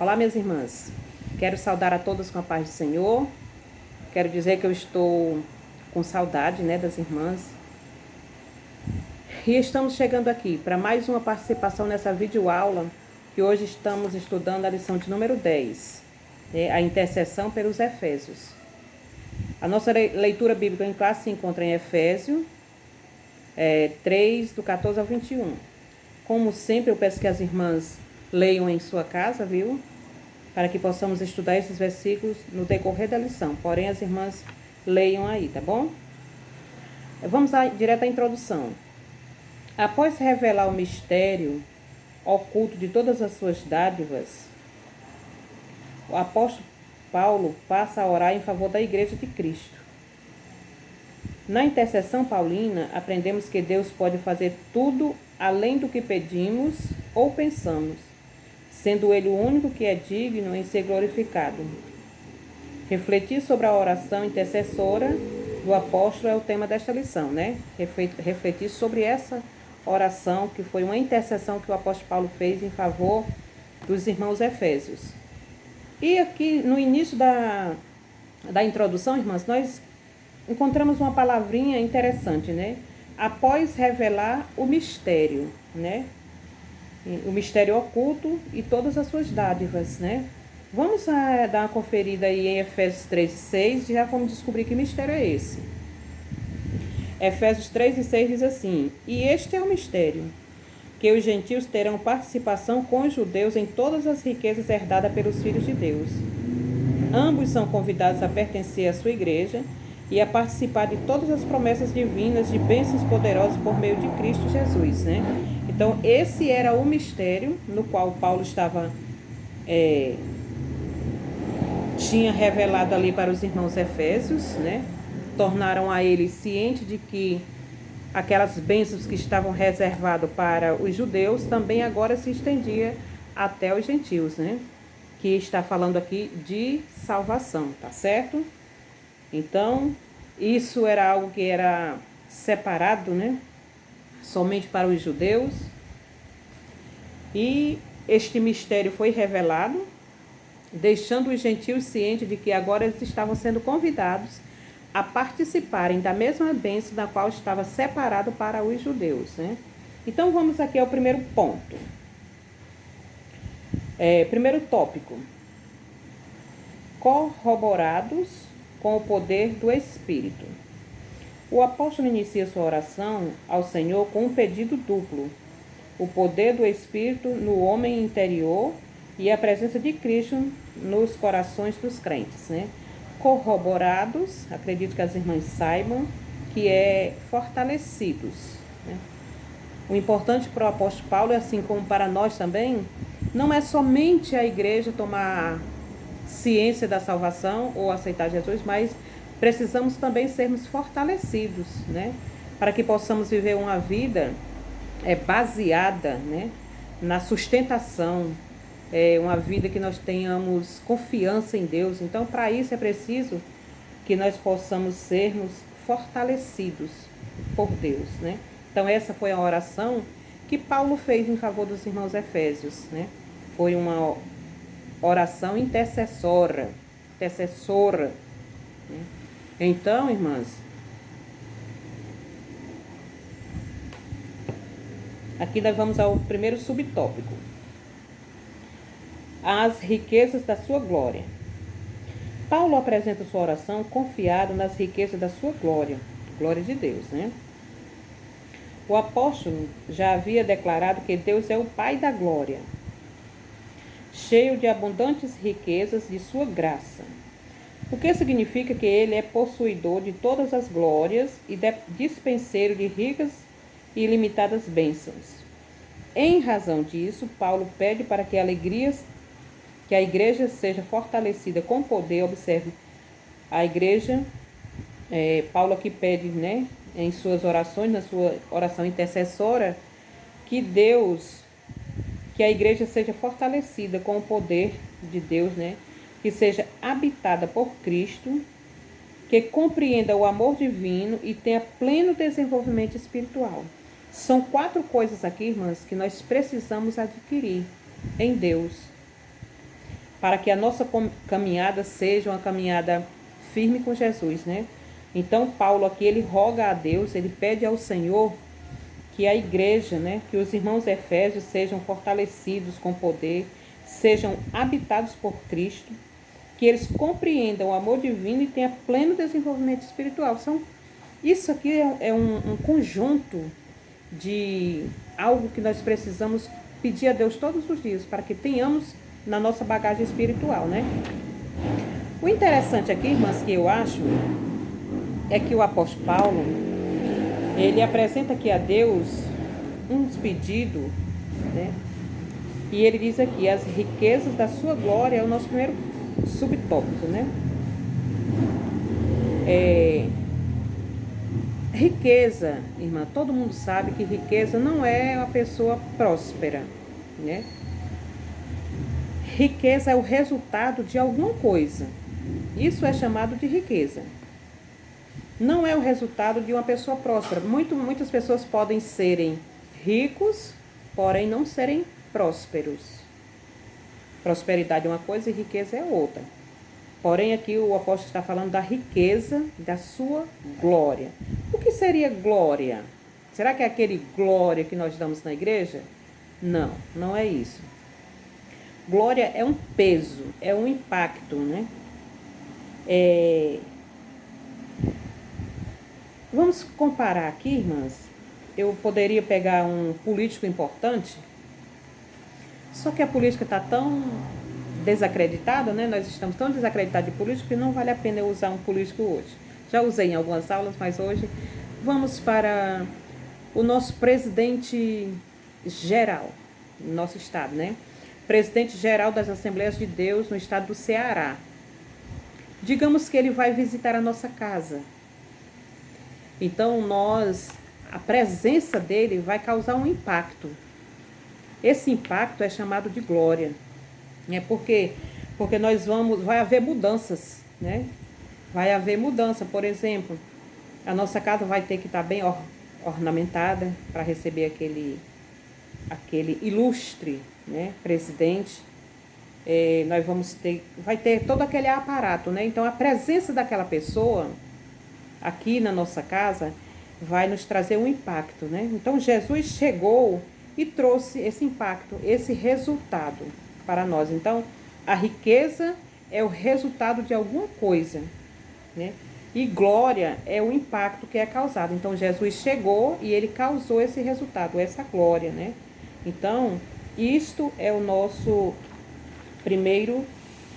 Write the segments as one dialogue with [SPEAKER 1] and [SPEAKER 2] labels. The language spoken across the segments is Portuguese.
[SPEAKER 1] Olá, minhas irmãs. Quero saudar a todas com a paz do Senhor. Quero dizer que eu estou com saudade, das irmãs. E estamos chegando aqui para mais uma participação nessa videoaula, que hoje estamos estudando a lição de número 10, a intercessão pelos Efésios. A nossa leitura bíblica em classe se encontra em Efésios 3, do 14 ao 21. Como sempre, eu peço que as irmãs leiam em sua casa, viu? Para que possamos estudar esses versículos no decorrer da lição. Porém, as irmãs leiam aí, tá bom? Vamos direto à introdução. Após revelar o mistério oculto de todas as suas dádivas, o apóstolo Paulo passa a orar em favor da Igreja de Cristo. Na intercessão paulina, aprendemos que Deus pode fazer tudo além do que pedimos ou pensamos, sendo Ele o único que é digno em ser glorificado. Refletir sobre a oração intercessora do apóstolo é o tema desta lição, Refletir sobre essa oração, que foi uma intercessão que o apóstolo Paulo fez em favor dos irmãos Efésios. E aqui, no início da introdução, irmãs, nós encontramos uma palavrinha interessante, Após revelar o mistério, O mistério oculto e todas as suas dádivas, Vamos dar uma conferida aí em Efésios 3 e 6 e já vamos descobrir que mistério é esse. Efésios 3 e 6 diz assim: E este é o mistério, que os gentios terão participação com os judeus em todas as riquezas herdadas pelos filhos de Deus. Ambos são convidados a pertencer à sua igreja e a participar de todas as promessas divinas de bênçãos poderosas por meio de Cristo Jesus, Então, esse era o mistério no qual Paulo tinha revelado ali para os irmãos Efésios, Tornaram a eles ciente de que aquelas bênçãos que estavam reservadas para os judeus também agora se estendia até os gentios, Que está falando aqui de salvação, tá certo? Então, isso era algo que era separado, somente para os judeus. E este mistério foi revelado, deixando os gentios cientes de que agora eles estavam sendo convidados a participarem da mesma bênção da qual estava separado para os judeus, Então, vamos aqui ao primeiro ponto. Primeiro tópico: corroborados com o poder do Espírito. O apóstolo inicia sua oração ao Senhor com um pedido duplo: o poder do Espírito no homem interior e a presença de Cristo nos corações dos crentes, Corroborados, acredito que as irmãs saibam, que é fortalecidos, O importante para o apóstolo Paulo, assim como para nós também, não é somente a igreja tomar ciência da salvação ou aceitar Jesus, mas precisamos também sermos fortalecidos, Para que possamos viver uma vida baseada, na sustentação, uma vida que nós tenhamos confiança em Deus. Então, para isso é preciso que nós possamos sermos fortalecidos por Deus, Então, essa foi a oração que Paulo fez em favor dos irmãos Efésios, Foi uma oração intercessora. Então, irmãs, aqui nós vamos ao primeiro subtópico: as riquezas da sua glória. Paulo apresenta sua oração confiado nas riquezas da sua glória de Deus, O apóstolo já havia declarado que Deus é o Pai da glória, cheio de abundantes riquezas de sua graça, o que significa que ele é possuidor de todas as glórias e dispenseiro de ricas e ilimitadas bênçãos. Em razão disso, Paulo pede para que a igreja seja fortalecida com poder. Observe, a igreja, Paulo aqui pede, em suas orações, na sua oração intercessora, que a igreja seja fortalecida com o poder de Deus, Que seja habitada por Cristo, que compreenda o amor divino e tenha pleno desenvolvimento espiritual. São 4 coisas aqui, irmãs, que nós precisamos adquirir em Deus. para que a nossa caminhada seja uma caminhada firme com Jesus, né? Então, Paulo aqui, ele roga a Deus, ele pede ao Senhor que a igreja, né, que os irmãos efésios sejam fortalecidos com poder, sejam habitados por Cristo, que eles compreendam o amor divino e tenham pleno desenvolvimento espiritual. Isso aqui é um conjunto de algo que nós precisamos pedir a Deus todos os dias, para que tenhamos na nossa bagagem espiritual, né? O interessante aqui, irmãs, que eu acho, é que o apóstolo Paulo, ele apresenta aqui a Deus uns pedidos, né? E ele diz aqui, as riquezas da sua glória é o nosso primeiro subtópico, né? Riqueza, irmã, todo mundo sabe que riqueza não é uma pessoa próspera, né? Riqueza é o resultado de alguma coisa. Isso é chamado de riqueza. Não é o resultado de uma pessoa próspera. Muitas pessoas podem serem ricos, porém não serem prósperos. Prosperidade é uma coisa e riqueza é outra. Porém, aqui o apóstolo está falando da riqueza da sua glória. O que seria glória? Será que é aquele glória que nós damos na igreja? Não, não é isso. Glória é um peso, é um impacto, né? Vamos comparar aqui, irmãs. Eu poderia pegar um político importante, só que a política está tão desacreditada, né? Nós estamos tão desacreditados de político que não vale a pena eu usar um político hoje. Já usei em algumas aulas, mas hoje vamos para o nosso presidente geral, no nosso estado, né? Presidente geral das Assembleias de Deus no estado do Ceará. Digamos que ele vai visitar a nossa casa. Então, a presença dele vai causar um impacto. Esse impacto é chamado de glória. Porque vai haver mudanças, né? Vai haver mudança, por exemplo, a nossa casa vai ter que estar bem ornamentada para receber aquele ilustre, né, presidente. Vai ter todo aquele aparato, né? Então a presença daquela pessoa aqui na nossa casa vai nos trazer um impacto, né? Então Jesus chegou e trouxe esse impacto, esse resultado para nós. Então a riqueza é o resultado de alguma coisa, né? E glória é o impacto que é causado. Então Jesus chegou e ele causou esse resultado, essa glória, né? Então isto é o nosso primeiro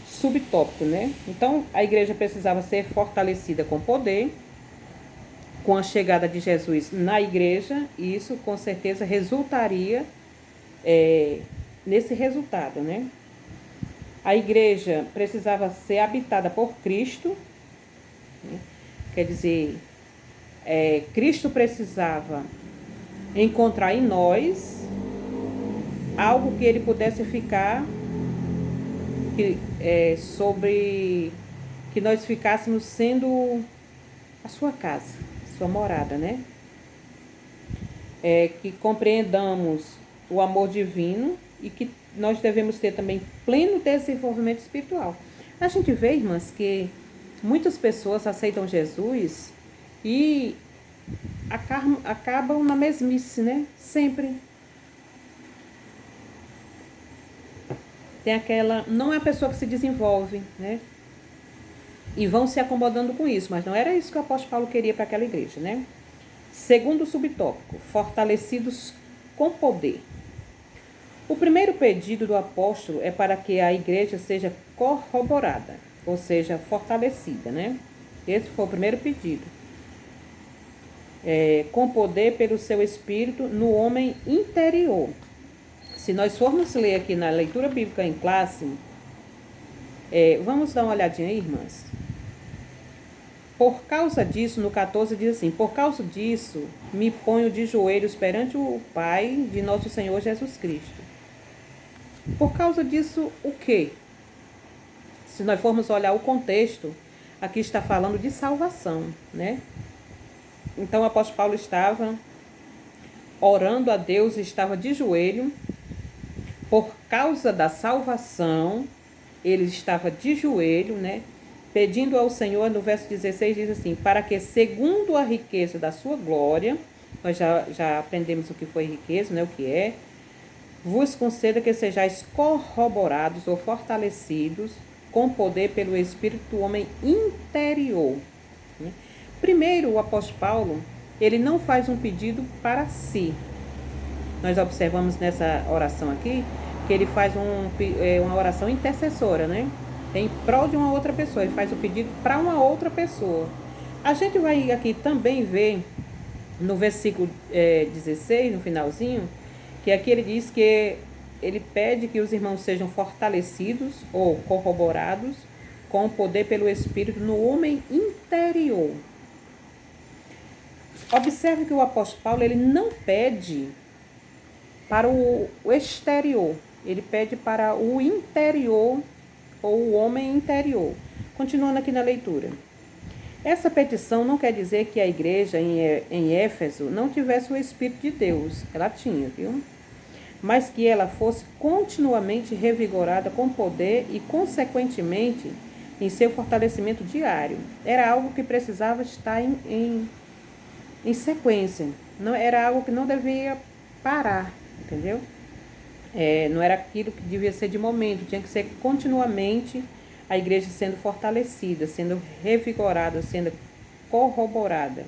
[SPEAKER 1] subtópico, né? Então a igreja precisava ser fortalecida com poder, com a chegada de Jesus na igreja, e isso com certeza resultaria nesse resultado, né? A igreja precisava ser habitada por Cristo, né? Quer dizer, Cristo precisava encontrar em nós algo que ele pudesse ficar, que nós ficássemos sendo a sua casa, sua morada, né? Que compreendamos o amor divino e que nós devemos ter também pleno desenvolvimento espiritual. A gente vê, irmãs, que muitas pessoas aceitam Jesus e acabam na mesmice, né? Sempre. Tem não é a pessoa que se desenvolve, né? E vão se acomodando com isso, mas não era isso que o apóstolo Paulo queria para aquela igreja, né? Segundo subtópico, fortalecidos com poder. O primeiro pedido do apóstolo é para que a igreja seja corroborada, ou seja, fortalecida, né? Esse foi o primeiro pedido. Com poder pelo seu espírito no homem interior. Se nós formos ler aqui na leitura bíblica em classe, vamos dar uma olhadinha aí, irmãs. Por causa disso, no 14 diz assim: por causa disso, me ponho de joelhos perante o Pai de nosso Senhor Jesus Cristo. Por causa disso, o quê? Se nós formos olhar o contexto, aqui está falando de salvação, né? Então o apóstolo Paulo estava orando a Deus, estava de joelho, por causa da salvação ele estava de joelho, né? Pedindo ao Senhor, no verso 16 diz assim, para que segundo a riqueza da sua glória, nós já aprendemos o que foi riqueza, né? O que é, vos conceda que sejais corroborados ou fortalecidos com poder pelo Espírito do homem interior. Né? Primeiro, o apóstolo Paulo, ele não faz um pedido para si. Nós observamos nessa oração aqui, que ele faz uma oração intercessora, né? Em prol de uma outra pessoa, ele faz o pedido para uma outra pessoa. A gente vai aqui também ver, no versículo 16, no finalzinho, que aqui ele diz que ele pede que os irmãos sejam fortalecidos ou corroborados com o poder pelo Espírito no homem interior. Observe que o apóstolo Paulo, ele não pede para o exterior, ele pede para o interior ou o homem interior. Continuando aqui na leitura. Essa petição não quer dizer que a igreja em Éfeso não tivesse o Espírito de Deus. Ela tinha, viu? Mas que ela fosse continuamente revigorada com poder e, consequentemente, em seu fortalecimento diário. Era algo que precisava estar em sequência. Não, era algo que não devia parar, entendeu? Não era aquilo que devia ser de momento, tinha que ser continuamente a igreja sendo fortalecida, sendo revigorada, sendo corroborada.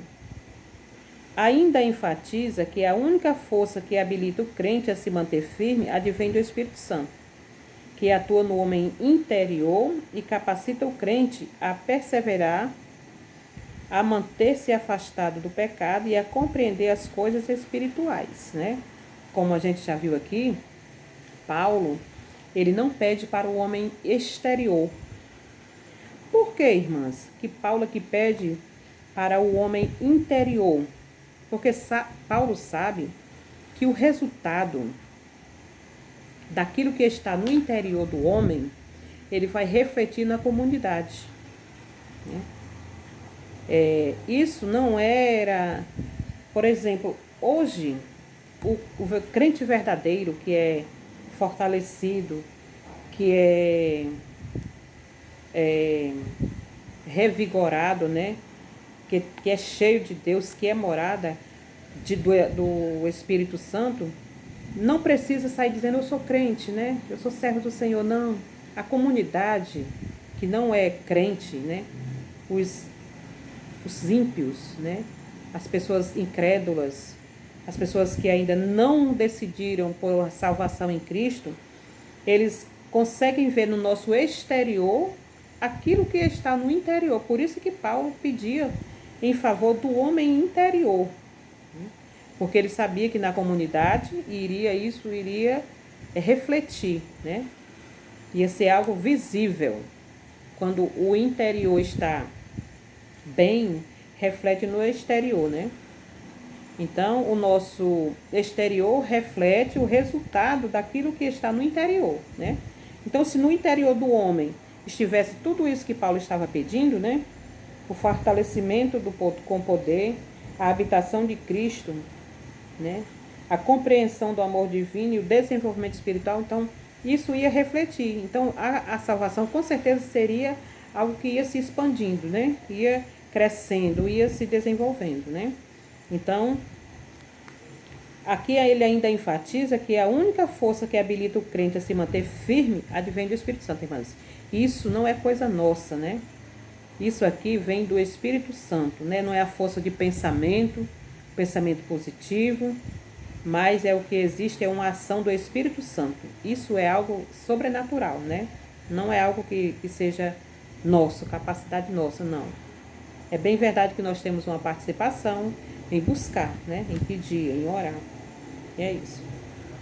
[SPEAKER 1] Ainda enfatiza que a única força que habilita o crente a se manter firme advém do Espírito Santo, que atua no homem interior e capacita o crente a perseverar, a manter-se afastado do pecado e a compreender as coisas espirituais, né? Como a gente já viu aqui, Paulo, ele não pede para o homem exterior. Por que, irmãs, que Paulo aqui pede para o homem interior? Porque Paulo sabe que o resultado daquilo que está no interior do homem, ele vai refletir na comunidade. Né? Isso não era, por exemplo, hoje, o crente verdadeiro que é fortalecido, que é revigorado, né? Que é cheio de Deus, que é morada do Espírito Santo, não precisa sair dizendo eu sou crente, né? Eu sou servo do Senhor, não. A comunidade que não é crente, né? Os ímpios, né? As pessoas incrédulas, as pessoas que ainda não decidiram por a salvação em Cristo, eles conseguem ver no nosso exterior aquilo que está no interior. Por isso que Paulo pedia em favor do homem interior. Porque ele sabia que na comunidade isso iria refletir, né? Ia ser algo visível. Quando o interior está bem, reflete no exterior, né? Então, o nosso exterior reflete o resultado daquilo que está no interior, né? Então, se no interior do homem estivesse tudo isso que Paulo estava pedindo, né? O fortalecimento com poder, a habitação de Cristo, né? A compreensão do amor divino e o desenvolvimento espiritual, então, isso ia refletir. Então, a salvação com certeza seria algo que ia se expandindo, né? Ia crescendo, ia se desenvolvendo, né? Então, aqui ele ainda enfatiza que a única força que habilita o crente a se manter firme advém do Espírito Santo, irmãs. Isso não é coisa nossa, né? Isso aqui vem do Espírito Santo, né? Não é a força de pensamento positivo, mas é o que existe, é uma ação do Espírito Santo. Isso é algo sobrenatural, né? Não é algo que seja nosso, capacidade nossa, não. É bem verdade que nós temos uma participação em buscar, né? Em pedir, em orar. E é isso.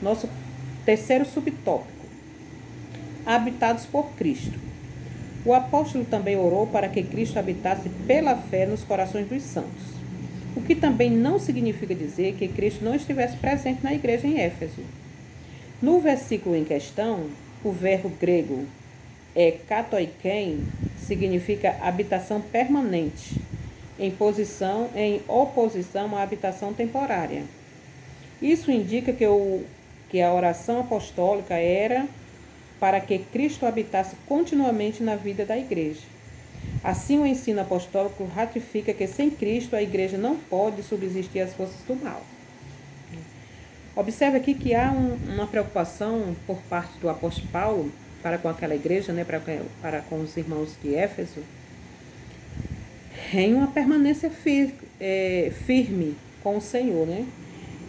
[SPEAKER 1] Nosso terceiro subtópico. Habitados por Cristo. O apóstolo também orou para que Cristo habitasse pela fé nos corações dos santos. O que também não significa dizer que Cristo não estivesse presente na igreja em Éfeso. No versículo em questão, o verbo grego katoiken significa habitação permanente, em oposição à habitação temporária. Isso indica que a oração apostólica era para que Cristo habitasse continuamente na vida da igreja. Assim, o ensino apostólico ratifica que sem Cristo a igreja não pode subsistir às forças do mal. Observe aqui que há uma preocupação por parte do apóstolo Paulo para com aquela igreja, né, para com os irmãos de Éfeso, em uma permanência firme com o Senhor, né?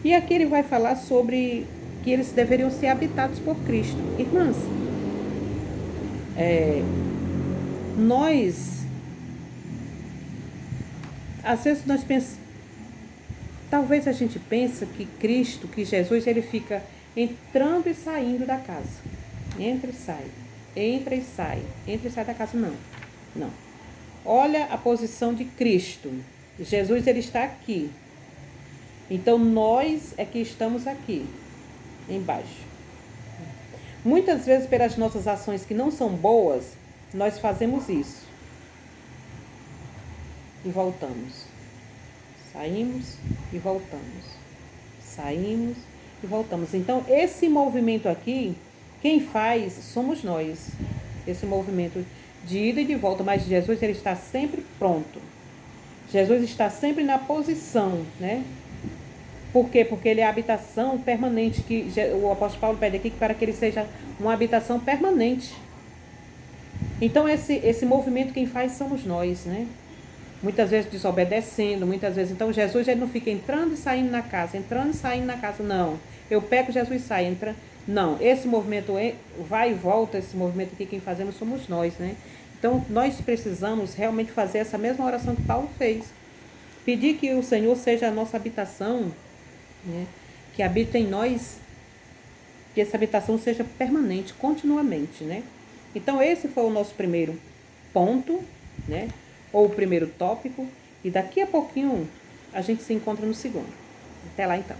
[SPEAKER 1] E aqui ele vai falar sobre que eles deveriam ser habitados por Cristo. Irmãs, às vezes nós pensamos, talvez a gente pense que Cristo, que Jesus, ele fica entrando e saindo da casa. Entra e sai, entra e sai, entra e sai da casa. Não, não. Olha a posição de Cristo. Jesus, ele está aqui. Então, nós é que estamos aqui, embaixo. Muitas vezes, pelas nossas ações que não são boas, nós fazemos isso. E voltamos. Saímos e voltamos. Saímos e voltamos. Então, esse movimento aqui, quem faz somos nós. Esse movimento de ida e de volta. Mas Jesus, ele está sempre pronto. Jesus está sempre na posição, né? Por quê? Porque ele é a habitação permanente, que o apóstolo Paulo pede aqui para que ele seja uma habitação permanente. Então, esse movimento quem faz somos nós, né? Muitas vezes desobedecendo, muitas vezes. Então, Jesus ele não fica entrando e saindo na casa, entrando e saindo na casa, não. Eu peco, Jesus sai, entra. Não, esse movimento vai e volta, esse movimento aqui quem fazemos somos nós, né? Então, nós precisamos realmente fazer essa mesma oração que Paulo fez. Pedir que o Senhor seja a nossa habitação, né? Que habita em nós, que essa habitação seja permanente, continuamente, né? Então, esse foi o nosso primeiro ponto, né? Ou o primeiro tópico. E daqui a pouquinho a gente se encontra no segundo. Até lá, então.